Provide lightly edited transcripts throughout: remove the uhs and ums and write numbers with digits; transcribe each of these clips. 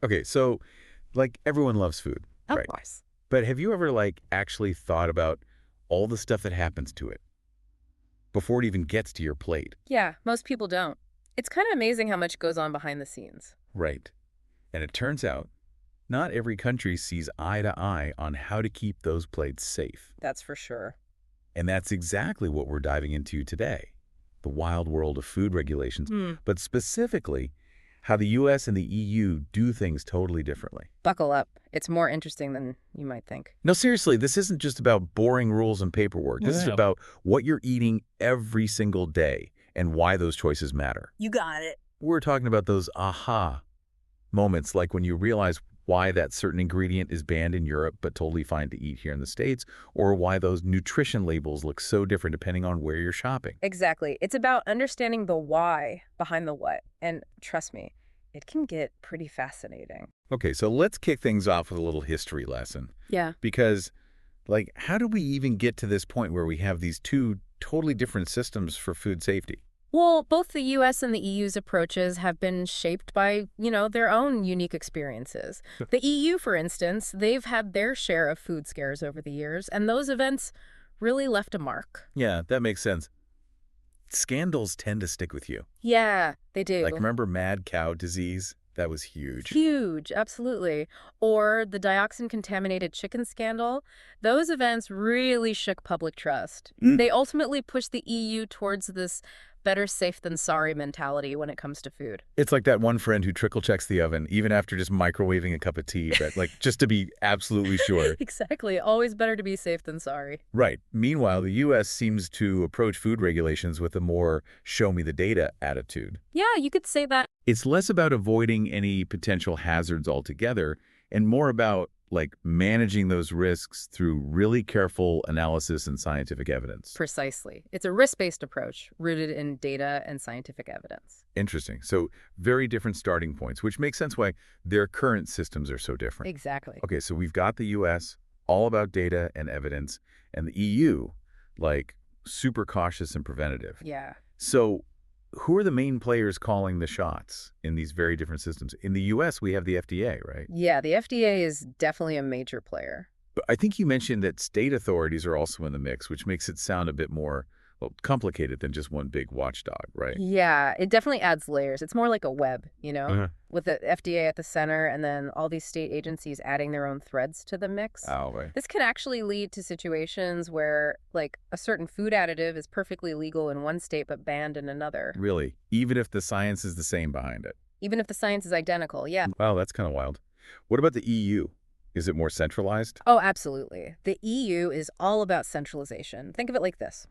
Okay, so like everyone loves food, Of right? course. But have you ever like actually thought about all the stuff that happens to it before it even gets to your plate? Yeah, most people don't. It's kind of amazing how much goes on behind the scenes. Right. And it turns out not every country sees eye to eye on how to keep those plates safe. That's for sure. And that's exactly what we're diving into today. The wild world of food regulations, Hmm. but specifically how the US and the EU do things totally differently. Buckle up. It's more interesting than you might think. No, seriously, this isn't just about boring rules and paperwork. This is Wow. about what you're eating every single day and why those choices matter. You got it. We're talking about those aha moments, like when you realize why that certain ingredient is banned in Europe but totally fine to eat here in the States, or why those nutrition labels look so different depending on where you're shopping. Exactly. It's about understanding the why behind the what. And trust me, it can get pretty fascinating. Okay, so let's kick things off with a little history lesson. Yeah. Because, like, how did we even get to this point where we have these two totally different systems for food safety? Well, both the US and the EU's approaches have been shaped by, their own unique experiences. The EU, for instance, they've had their share of food scares over the years, and those events really left a mark. Yeah, that makes sense. Scandals tend to stick with you. Yeah, they Like, do. remember mad cow disease? That was huge. Huge, absolutely. Or the dioxin-contaminated chicken scandal. Those events really shook public trust. Mm. They ultimately pushed the EU towards this better safe than sorry mentality when it comes to food. It's like that one friend who trickle checks the oven, even after just microwaving a cup of tea, but like just to be absolutely sure. Exactly. Always better to be safe than sorry. Right. Meanwhile, the U.S. seems to approach food regulations with a more show me the data attitude. Yeah, you could say that. It's less about avoiding any potential hazards altogether and more about like managing those risks through really careful analysis and scientific evidence. Precisely. It's a risk-based approach rooted in data and scientific evidence. Interesting. So very different starting points, which makes sense why their current systems are so different. Exactly. Okay, so we've got the US, all about data and evidence, and the EU, like super cautious and preventative. Yeah. So who are the main players calling the shots in these very different systems? In the US, we have the FDA, right? Yeah, the FDA is definitely a major player. But I think you mentioned that state authorities are also in the mix, which makes it sound a bit more, well, complicated than just one big watchdog, right? Yeah, it definitely adds layers. It's more like a web, Uh-huh. with the FDA at the center and then all these state agencies adding their own threads to the mix. Oh, right. This can actually lead to situations where, like, a certain food additive is perfectly legal in one state but banned in another, Really? Even if the science is the same behind it? even if the science is identical. Yeah. Wow, that's kind of wild. What about the EU? Is it more centralized? Oh, absolutely. The EU is all about centralization. Think of it like this.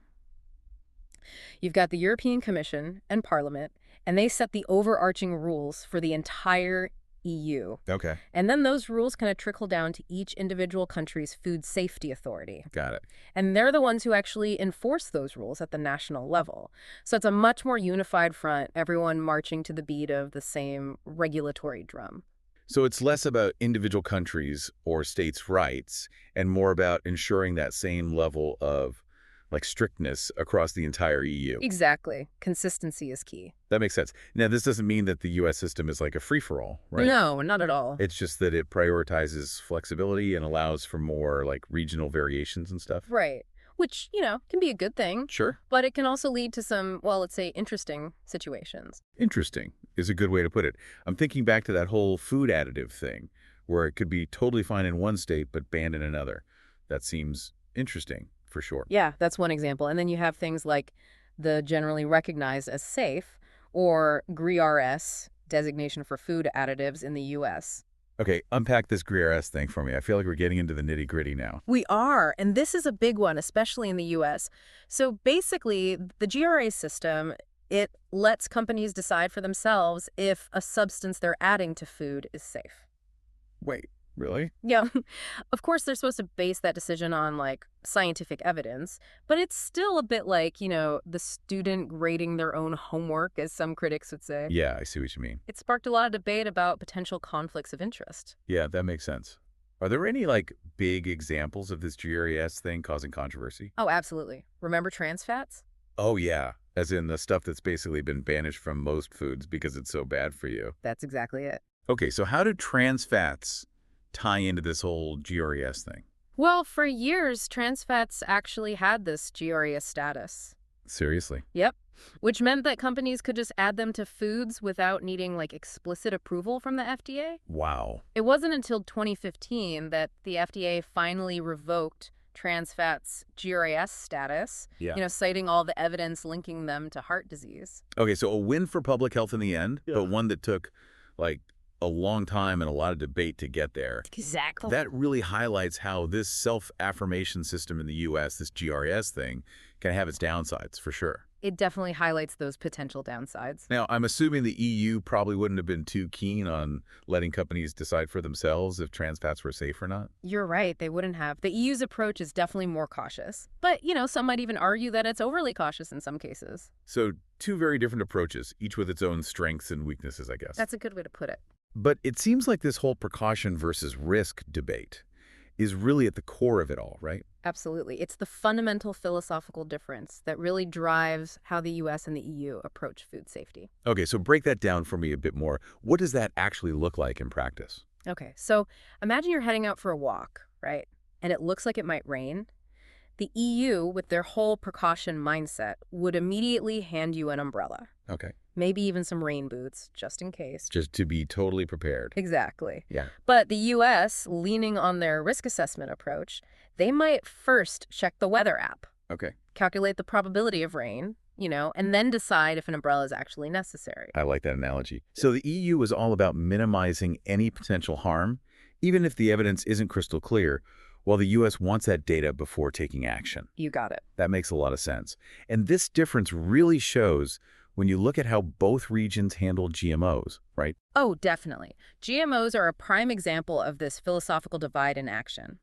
You've got the European Commission and Parliament, and they set the overarching rules for the entire EU. Okay, And then those rules kind of trickle down to each individual country's food safety authority. got it. And they're the ones who actually enforce those rules at the national level. So it's a much more unified front, everyone marching to the beat of the same regulatory drum. So it's less about individual countries or states' rights and more about ensuring that same level of like strictness across the entire EU. Exactly. Consistency is key. That makes sense. Now, this doesn't mean that the US system is like a free-for-all, right? No, not at all. It's just that it prioritizes flexibility and allows for more like regional variations and stuff. Right. Which, can be a good thing, Sure. but it can also lead to some, well, let's say, interesting situations. Interesting is a good way to put it. I'm thinking back to that whole food additive thing where it could be totally fine in one state but banned in another. That seems interesting for sure. Yeah, that's one example. And then you have things like the generally recognized as safe or GRI-RS designation for food additives in the US. Okay, unpack this GRS thing for me. I feel like we're getting into the nitty-gritty now. We are, and this is a big one, especially in the US. So basically, the GRA system, it lets companies decide for themselves if a substance they're adding to food is safe. Wait, really? Yeah. Of course, they're supposed to base that decision on like scientific evidence, but it's still a bit like, the student grading their own homework, as some critics would say. Yeah, I see what you mean. It sparked a lot of debate about potential conflicts of interest. Yeah, that makes sense. Are there any like big examples of this GRES thing causing controversy? Oh, absolutely. Remember trans fats? Oh yeah, as in the stuff that's basically been banished from most foods because it's so bad for you. That's exactly it. Okay, so how do trans fats tie into this whole GRES thing? Well, for years, trans fats actually had this GRES status. Seriously? Yep. Which meant that companies could just add them to foods without needing like explicit approval from the FDA. Wow. It wasn't until 2015 that the FDA finally revoked trans fats' GRAS status, Yeah. citing all the evidence linking them to heart disease. Okay, so a win for public health in the end, but one that took, like, a long time and a lot of debate to get there. Exactly. That really highlights how this self-affirmation system in the U.S., this GRS thing, can have its downsides, for sure. It definitely highlights those potential downsides. Now, I'm assuming the EU probably wouldn't have been too keen on letting companies decide for themselves if trans fats were safe or not. You're right, they wouldn't have. The EU's approach is definitely more cautious. But, some might even argue that it's overly cautious in some cases. So, two very different approaches, each with its own strengths and weaknesses, I guess. That's a good way to put it. But it seems like this whole precaution versus risk debate is really at the core of it all, right? Absolutely. It's the fundamental philosophical difference that really drives how the US and the EU approach food safety. Okay, so break that down for me a bit more. What does that actually look like in practice? Okay, so imagine you're heading out for a walk, right? And it looks like it might rain. The EU, with their whole precaution mindset, would immediately hand you an umbrella, Okay. maybe even some rain boots, just in case. Just to be totally prepared. Exactly. Yeah. But the US, leaning on their risk assessment approach, they might first check the weather app, Okay. calculate the probability of rain, and then decide if an umbrella is actually necessary. I like that analogy. So the EU is all about minimizing any potential harm, even if the evidence isn't crystal clear, while the U.S. wants that data before taking action. You got it. That makes a lot of sense. And this difference really shows when you look at how both regions handle GMOs, right? Oh, definitely. GMOs are a prime example of this philosophical divide in action.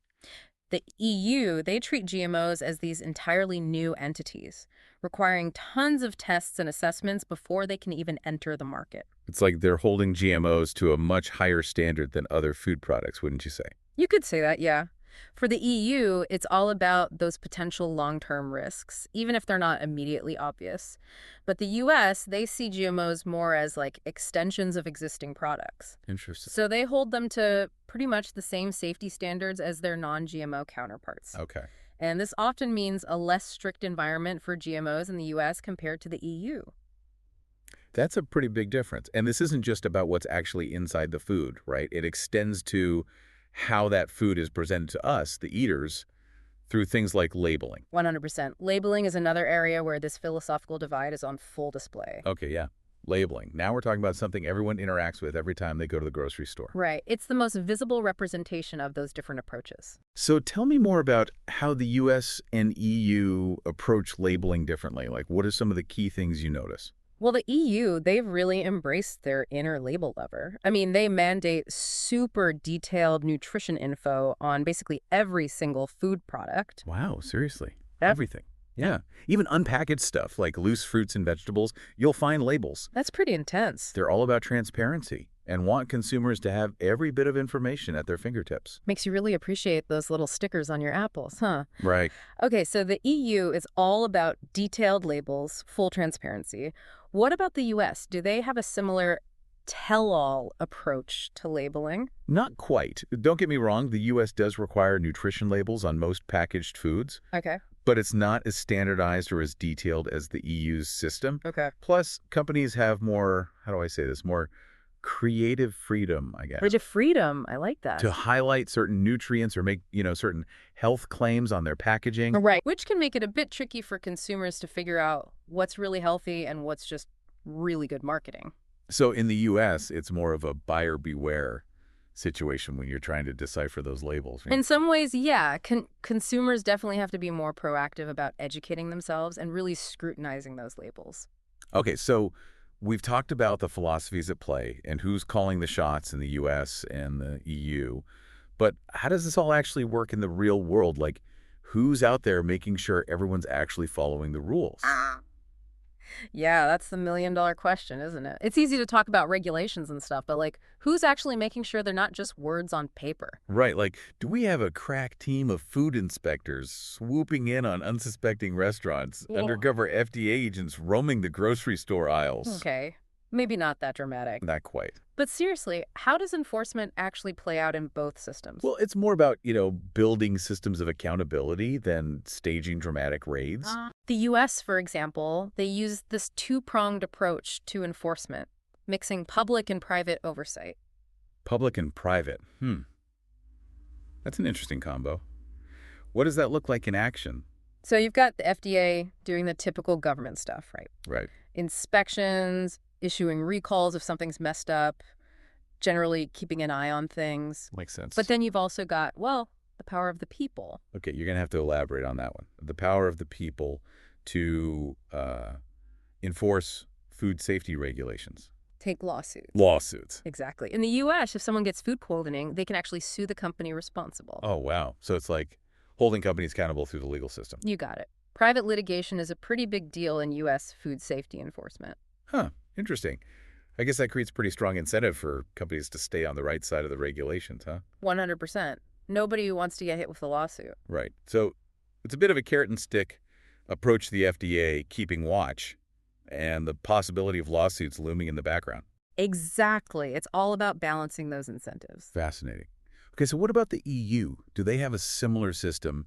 The EU, they treat GMOs as these entirely new entities, requiring tons of tests and assessments before they can even enter the market. It's like they're holding GMOs to a much higher standard than other food products, wouldn't you say? You could say that, yeah. For the EU, it's all about those potential long-term risks, even if they're not immediately obvious. But the US, they see GMOs more as like extensions of existing products. Interesting. So they hold them to pretty much the same safety standards as their non-GMO counterparts. Okay. And this often means a less strict environment for GMOs in the US compared to the EU. That's a pretty big difference. And this isn't just about what's actually inside the food, right? It extends to how that food is presented to us, the eaters, through things like labeling. 100%. Labeling is another area where this philosophical divide is on full display. Okay, yeah. Labeling. Now we're talking about something everyone interacts with every time they go to the grocery store. Right. It's the most visible representation of those different approaches. So tell me more about how the U.S. and EU approach labeling differently. Like, what are some of the key things you notice? Well, the EU, they've really embraced their inner label lover. I mean, they mandate super detailed nutrition info on basically every single food product. Wow, seriously. Yep. Everything. Yeah. Even unpackaged stuff like loose fruits and vegetables, you'll find labels. That's pretty intense. They're all about transparency and want consumers to have every bit of information at their fingertips. Makes you really appreciate those little stickers on your apples, huh? Right. Okay, so the EU is all about detailed labels, full transparency. What about the US? Do they have a similar tell-all approach to labeling? Not quite. Don't get me wrong, the U.S. does require nutrition labels on most packaged foods, Okay. but it's not as standardized or as detailed as the EU's system. Okay. Plus, companies have more, how do I say this, more creative freedom, I guess, Bridge of freedom. I like that. to highlight certain nutrients or make, certain health claims on their packaging. Right. Which can make it a bit tricky for consumers to figure out what's really healthy and what's just really good marketing. So in the U.S., it's more of a buyer beware situation when you're trying to decipher those labels. Right? In some ways, yeah, consumers definitely have to be more proactive about educating themselves and really scrutinizing those labels. Okay, so we've talked about the philosophies at play and who's calling the shots in the U.S. and the EU. But how does this all actually work in the real world? Like, who's out there making sure everyone's actually following the rules? Yeah, that's the million-dollar question, isn't it? It's easy to talk about regulations and stuff, but who's actually making sure they're not just words on paper? Right, like, do we have a crack team of food inspectors swooping in on unsuspecting restaurants, Ugh. undercover FDA agents roaming the grocery store aisles? Okay. Maybe not that dramatic. Not quite. But seriously, how does enforcement actually play out in both systems? Well, it's more about, building systems of accountability than staging dramatic raids. The U.S., for example, they use this two-pronged approach to enforcement, mixing public and private oversight. Public and private. That's an interesting combo. What does that look like in action? So you've got the FDA doing the typical government stuff, right? Right. Inspections, issuing recalls if something's messed up, generally keeping an eye on things. Makes sense. But then you've also got, well, the power of the people. Okay, you're going to have to elaborate on that one. The power of the people to enforce food safety regulations. Take lawsuits. Lawsuits. Exactly. In the U.S., if someone gets food poisoning, they can actually sue the company responsible. Oh, wow. So it's like holding companies accountable through the legal system. You got it. Private litigation is a pretty big deal in U.S. food safety enforcement. Huh. Interesting. I guess that creates pretty strong incentive for companies to stay on the right side of the regulations, huh? 100%. Nobody wants to get hit with a lawsuit. Right. So it's a bit of a carrot and stick approach to the FDA, keeping watch, and the possibility of lawsuits looming in the background. Exactly. It's all about balancing those incentives. Fascinating. Okay, so what about the EU? Do they have a similar system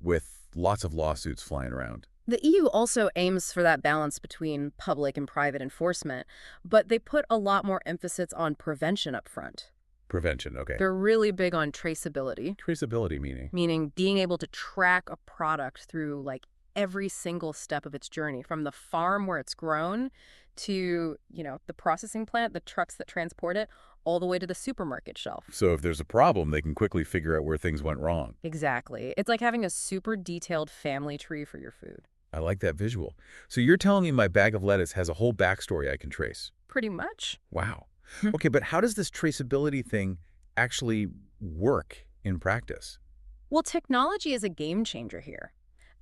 with lots of lawsuits flying around? The EU also aims for that balance between public and private enforcement, but they put a lot more emphasis on prevention up front. Prevention, okay. They're really big on traceability, Traceability meaning? meaning being able to track a product through every single step of its journey, from the farm where it's grown to, the processing plant, the trucks that transport it, all the way to the supermarket shelf. So if there's a problem, they can quickly figure out where things went wrong. Exactly. It's like having a super detailed family tree for your food. I like that visual. So you're telling me my bag of lettuce has a whole backstory I can trace? Pretty much. Wow. Okay, but how does this traceability thing actually work in practice? Well, technology is a game changer here.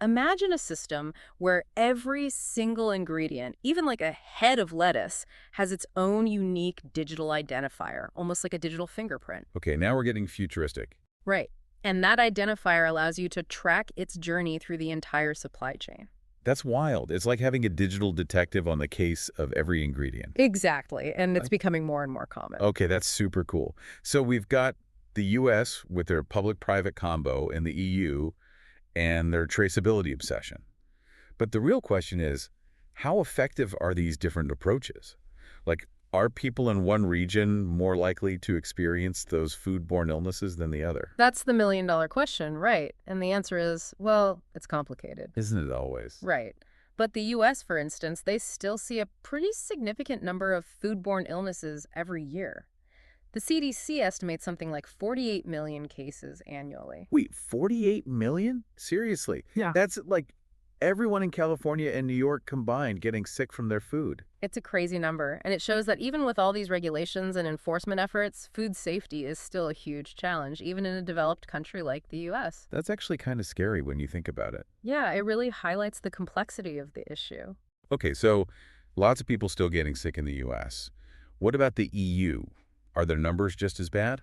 Imagine a system where every single ingredient, even like a head of lettuce, has its own unique digital identifier, almost like a digital fingerprint. Okay, now we're getting futuristic. Right. And that identifier allows you to track its journey through the entire supply chain. That's wild. It's like having a digital detective on the case of every ingredient. Exactly. And it's becoming more and more common. Okay, that's super cool. So we've got the U.S. with their public-private combo and the EU and their traceability obsession. But the real question is, how effective are these different approaches? Like, are people in one region more likely to experience those foodborne illnesses than the other? That's the million-dollar question, right? And the answer is, well, it's complicated. Isn't it always? Right. But the U.S., for instance, they still see a pretty significant number of foodborne illnesses every year. The CDC estimates something like 48 million cases annually. Wait, 48 million? Seriously? Yeah. That's like everyone in California and New York combined getting sick from their food. It's a crazy number, and it shows that even with all these regulations and enforcement efforts, food safety is still a huge challenge, even in a developed country like the U.S. That's actually kind of scary when you think about it. Yeah, it really highlights the complexity of the issue. Okay, so lots of people still getting sick in the U.S. What about the EU? Are their numbers just as bad?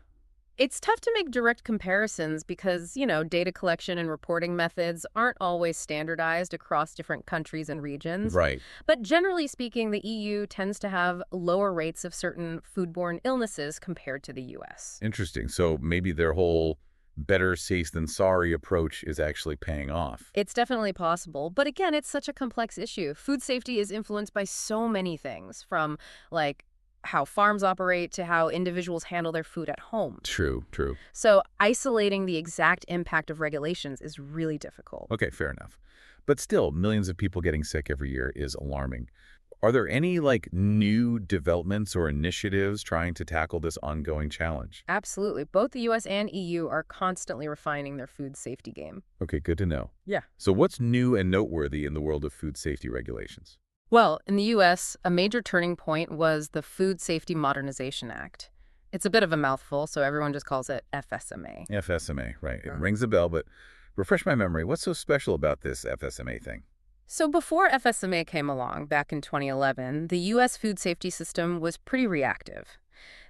It's tough to make direct comparisons because, data collection and reporting methods aren't always standardized across different countries and regions. Right. But generally speaking, the EU tends to have lower rates of certain foodborne illnesses compared to the U.S. Interesting. So maybe their whole better safe than sorry approach is actually paying off. It's definitely possible. But again, it's such a complex issue. Food safety is influenced by so many things, from how farms operate to how individuals handle their food at home. True. So isolating the exact impact of regulations is really difficult. Okay, fair enough. But still, millions of people getting sick every year is alarming. Are there any new developments or initiatives trying to tackle this ongoing challenge? Absolutely. Both the U.S. and EU are constantly refining their food safety game. Okay, good to know. Yeah. So what's new and noteworthy in the world of food safety regulations? Well, in the U.S., a major turning point was the Food Safety Modernization Act. It's a bit of a mouthful, so everyone just calls it FSMA. FSMA, right. It rings a bell, but refresh my memory. What's so special about this FSMA thing? So before FSMA came along, back in 2011, the U.S. food safety system was pretty reactive.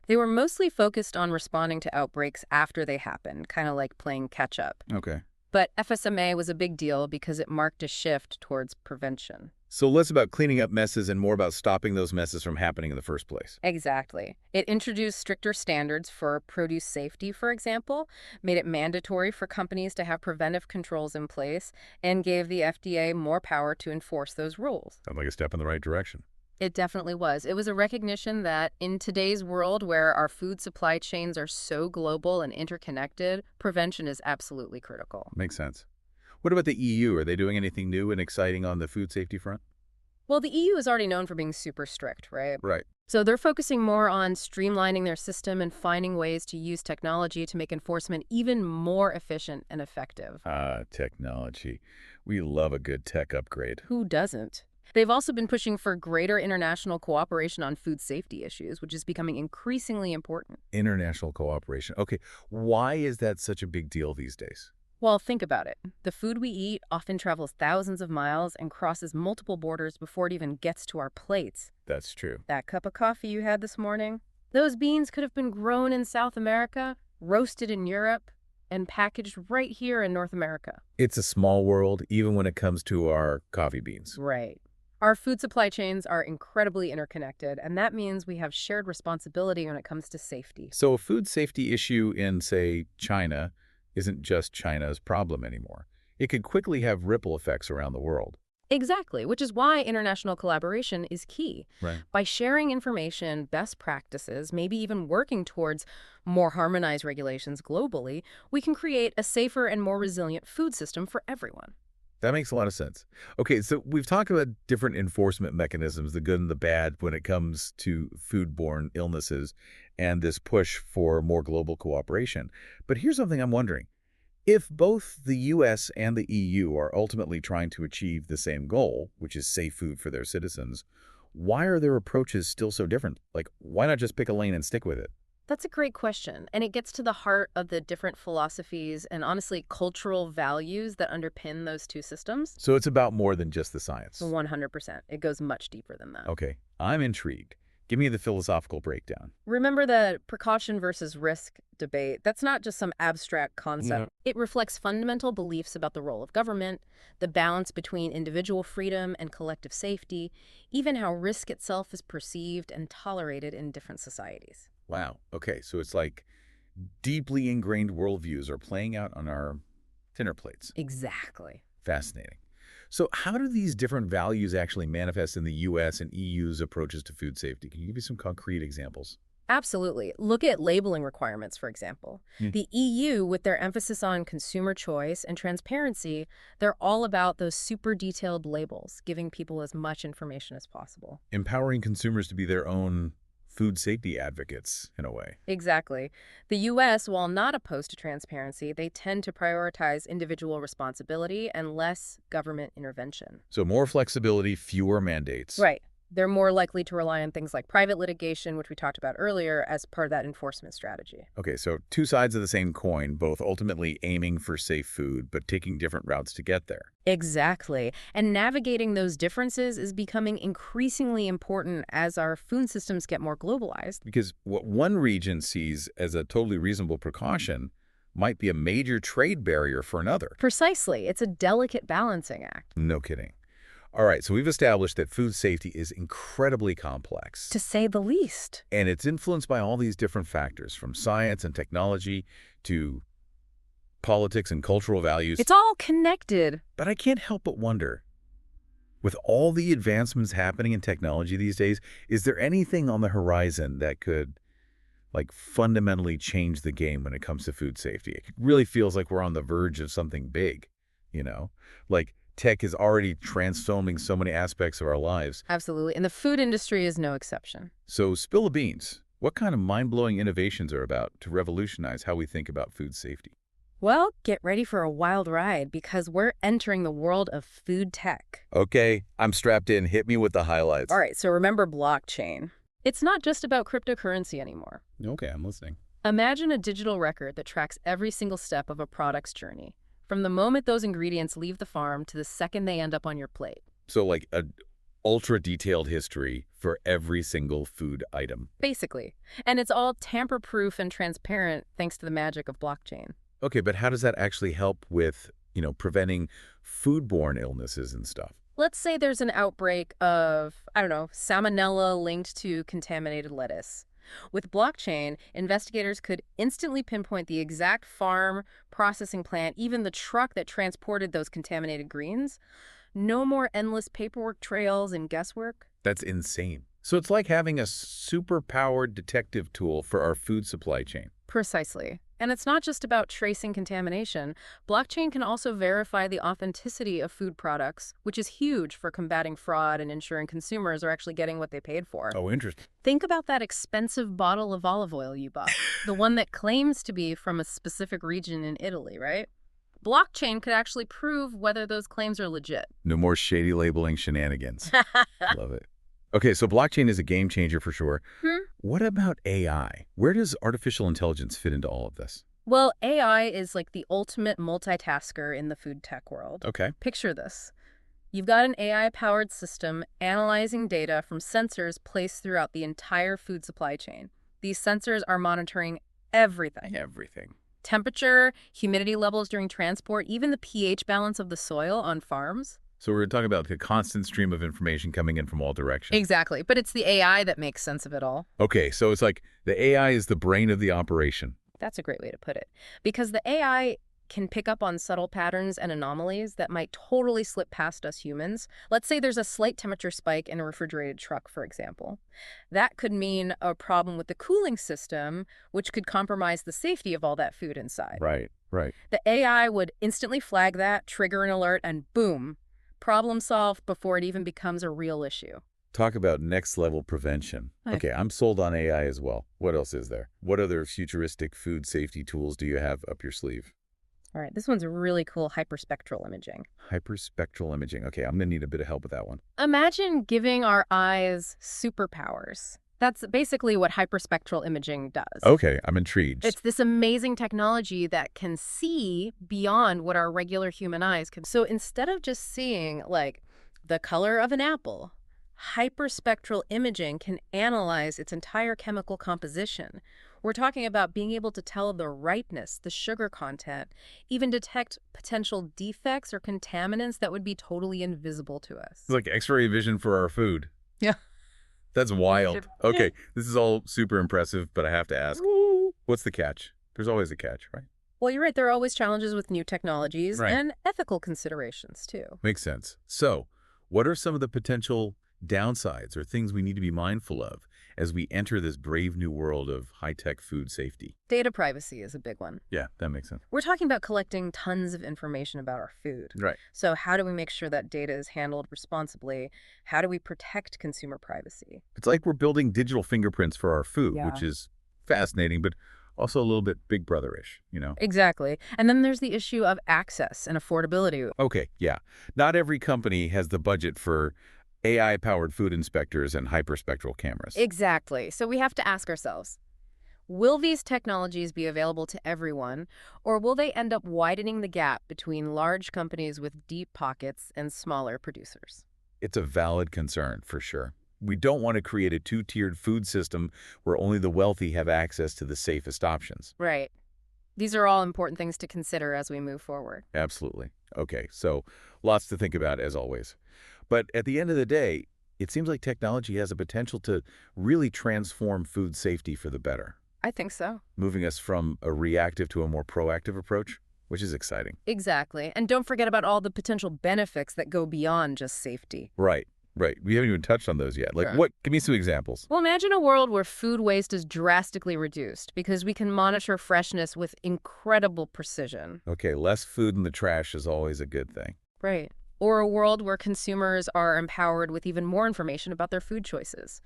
They were mostly focused on responding to outbreaks after they happened, kind of like playing catch-up. Okay. But FSMA was a big deal because it marked a shift towards prevention. So less about cleaning up messes and more about stopping those messes from happening in the first place. Exactly. It introduced stricter standards for produce safety, for example, made it mandatory for companies to have preventive controls in place, and gave the FDA more power to enforce those rules. Sounds like a step in the right direction. It definitely was. It was a recognition that in today's world where our food supply chains are so global and interconnected, prevention is absolutely critical. Makes sense. What about the EU? Are they doing anything new and exciting on the food safety front? Well, the EU is already known for being super strict, right? Right. So they're focusing more on streamlining their system and finding ways to use technology to make enforcement even more efficient and effective. Technology. We love a good tech upgrade. Who doesn't? They've also been pushing for greater international cooperation on food safety issues, which is becoming increasingly important. International cooperation. Okay, why is that such a big deal these days? Well, think about it. The food we eat often travels thousands of miles and crosses multiple borders before it even gets to our plates. That's true. That cup of coffee you had this morning, those beans could have been grown in South America, roasted in Europe, and packaged right here in North America. It's a small world, even when it comes to our coffee beans. Right. Our food supply chains are incredibly interconnected, and that means we have shared responsibility when it comes to safety. So a food safety issue in, say, China isn't just China's problem anymore. It could quickly have ripple effects around the world. Exactly, which is why international collaboration is key. Right. By sharing information, best practices, maybe even working towards more harmonized regulations globally, we can create a safer and more resilient food system for everyone. That makes a lot of sense. Okay, so we've talked about different enforcement mechanisms, the good and the bad, when it comes to foodborne illnesses and this push for more global cooperation. But here's something I'm wondering. If both the U.S. and the EU are ultimately trying to achieve the same goal, which is safe food for their citizens, why are their approaches still so different? Like, why not just pick a lane and stick with it? That's a great question, and it gets to the heart of the different philosophies and honestly cultural values that underpin those two systems. So it's about more than just the science. 100%. It goes much deeper than that. Okay, I'm intrigued. Give me the philosophical breakdown. Remember the precaution versus risk debate? That's not just some abstract concept. No. It reflects fundamental beliefs about the role of government, the balance between individual freedom and collective safety, even how risk itself is perceived and tolerated in different societies. Wow. Okay, so it's like deeply ingrained worldviews are playing out on our dinner plates. Exactly. Fascinating. So how do these different values actually manifest in the U.S. and EU's approaches to food safety? Can you give me some concrete examples? Absolutely. Look at labeling requirements, for example. The EU, with their emphasis on consumer choice and transparency, they're all about those super detailed labels, giving people as much information as possible. Empowering consumers to be their own food safety advocates, in a way. Exactly. The U.S., while not opposed to transparency, they tend to prioritize individual responsibility and less government intervention. So more flexibility, fewer mandates. Right. They're more likely to rely on things like private litigation, which we talked about earlier, as part of that enforcement strategy. Okay, so two sides of the same coin, both ultimately aiming for safe food, but taking different routes to get there. Exactly. And navigating those differences is becoming increasingly important as our food systems get more globalized. Because what one region sees as a totally reasonable precaution might be a major trade barrier for another. Precisely. It's a delicate balancing act. No kidding. All right, so we've established that food safety is incredibly complex. To say the least. And it's influenced by all these different factors, from science and technology to politics and cultural values. It's all connected. But I can't help but wonder, with all the advancements happening in technology these days, is there anything on the horizon that could, like, fundamentally change the game when it comes to food safety? It really feels like we're on the verge of something big, you know? Like, tech is already transforming so many aspects of our lives. Absolutely. And the food industry is no exception. So spill the beans. What kind of mind-blowing innovations are about to revolutionize how we think about food safety? Well, get ready for a wild ride because we're entering the world of food tech. Okay, I'm strapped in. Hit me with the highlights. All right, so remember blockchain. It's not just about cryptocurrency anymore. Okay, I'm listening. Imagine a digital record that tracks every single step of a product's journey, from the moment those ingredients leave the farm to the second they end up on your plate. So like a ultra-detailed history for every single food item. Basically. And it's all tamper-proof and transparent thanks to the magic of blockchain. Okay, but how does that actually help with, preventing foodborne illnesses and stuff? Let's say there's an outbreak of, I don't know, salmonella linked to contaminated lettuce. With blockchain, investigators could instantly pinpoint the exact farm, processing plant, even the truck that transported those contaminated greens. No more endless paperwork trails and guesswork. That's insane. So it's like having a super-powered detective tool for our food supply chain. Precisely. And it's not just about tracing contamination. Blockchain can also verify the authenticity of food products, which is huge for combating fraud and ensuring consumers are actually getting what they paid for. Oh, interesting. Think about that expensive bottle of olive oil you bought, the one that claims to be from a specific region in Italy, right? Blockchain could actually prove whether those claims are legit. No more shady labeling shenanigans. Love it. Okay, so blockchain is a game changer for sure. What about AI? Where does artificial intelligence fit into all of this? Well, AI is like the ultimate multitasker in the food tech world. Okay. Picture this. You've got an AI-powered system analyzing data from sensors placed throughout the entire food supply chain. These sensors are monitoring everything. Everything. Temperature, humidity levels during transport, even the pH balance of the soil on farms. So we're talking about the constant stream of information coming in from all directions. Exactly, but it's the AI that makes sense of it all. Okay, so it's like the AI is the brain of the operation. That's a great way to put it. Because the AI can pick up on subtle patterns and anomalies that might totally slip past us humans. Let's say there's a slight temperature spike in a refrigerated truck, for example. That could mean a problem with the cooling system, which could compromise the safety of all that food inside. Right. The AI would instantly flag that, trigger an alert, and boom, problem solved before it even becomes a real issue. Talk about next level prevention. Okay, I'm sold on AI as well. What else is there? What other futuristic food safety tools do you have up your sleeve? All right, this one's really cool, hyperspectral imaging. Hyperspectral imaging. Okay, I'm going to need a bit of help with that one. Imagine giving our eyes superpowers. That's basically what hyperspectral imaging does. Okay, I'm intrigued. It's this amazing technology that can see beyond what our regular human eyes can. So instead of just seeing, like, the color of an apple, hyperspectral imaging can analyze its entire chemical composition. We're talking about being able to tell the ripeness, the sugar content, even detect potential defects or contaminants that would be totally invisible to us. It's like X-ray vision for our food. Yeah. That's wild. Okay, this is all super impressive, but I have to ask, what's the catch? There's always a catch, right? Well, you're right. There are always challenges with new technologies Right. and ethical considerations, too. Makes sense. So, what are some of the potential downsides or things we need to be mindful of as we enter this brave new world of high-tech food safety? Data privacy is a big one. Yeah, that makes sense. We're talking about collecting tons of information about our food. Right. So how do we make sure that data is handled responsibly? How do we protect consumer privacy? It's like we're building digital fingerprints for our food, Yeah. which is fascinating, but also a little bit Big Brother-ish, you know? Exactly. And then there's the issue of access and affordability. Okay, yeah. Not every company has the budget for AI-powered food inspectors and hyperspectral cameras. Exactly. So we have to ask ourselves, will these technologies be available to everyone, or will they end up widening the gap between large companies with deep pockets and smaller producers? It's a valid concern, for sure. We don't want to create a two-tiered food system where only the wealthy have access to the safest options. Right. These are all important things to consider as we move forward. Absolutely. Okay, so lots to think about, as always. But at the end of the day, it seems like technology has a potential to really transform food safety for the better, I think so. moving us from a reactive to a more proactive approach, which is exciting. Exactly. And don't forget about all the potential benefits that go beyond just safety. Right. We haven't even touched on those yet. Like Sure. what? Give me some examples. Well, imagine a world where food waste is drastically reduced because we can monitor freshness with incredible precision. Okay, less food in the trash is always a good thing. Right. Or a world where consumers are empowered with even more information about their food choices,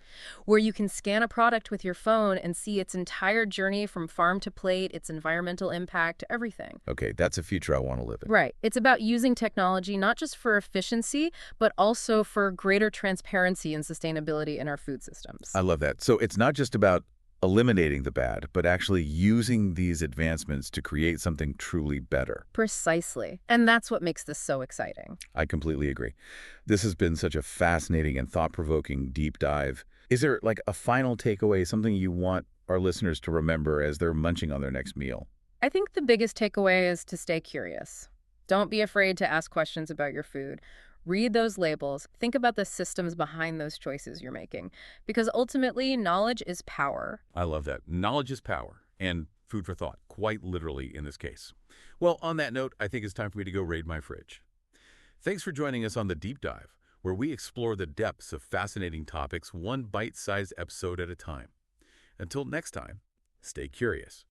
where you can scan a product with your phone and see its entire journey from farm to plate, its environmental impact, everything. Okay, that's a future I want to live in. Right. It's about using technology not just for efficiency, but also for greater transparency and sustainability in our food systems. I love that. So it's not just about eliminating the bad, but actually using these advancements to create something truly better. Precisely. And that's what makes this so exciting. I completely agree. This has been such a fascinating and thought-provoking deep dive. Is there like a final takeaway, something you want our listeners to remember as they're munching on their next meal? I think the biggest takeaway is to stay curious. Don't be afraid to ask questions about your food. Read those labels. Think about the systems behind those choices you're making. Because ultimately, knowledge is power. I love that. Knowledge is power, and food for thought, quite literally in this case. Well, on that note, I think it's time for me to go raid my fridge. Thanks for joining us on The Deep Dive, where we explore the depths of fascinating topics one bite-sized episode at a time. Until next time, stay curious.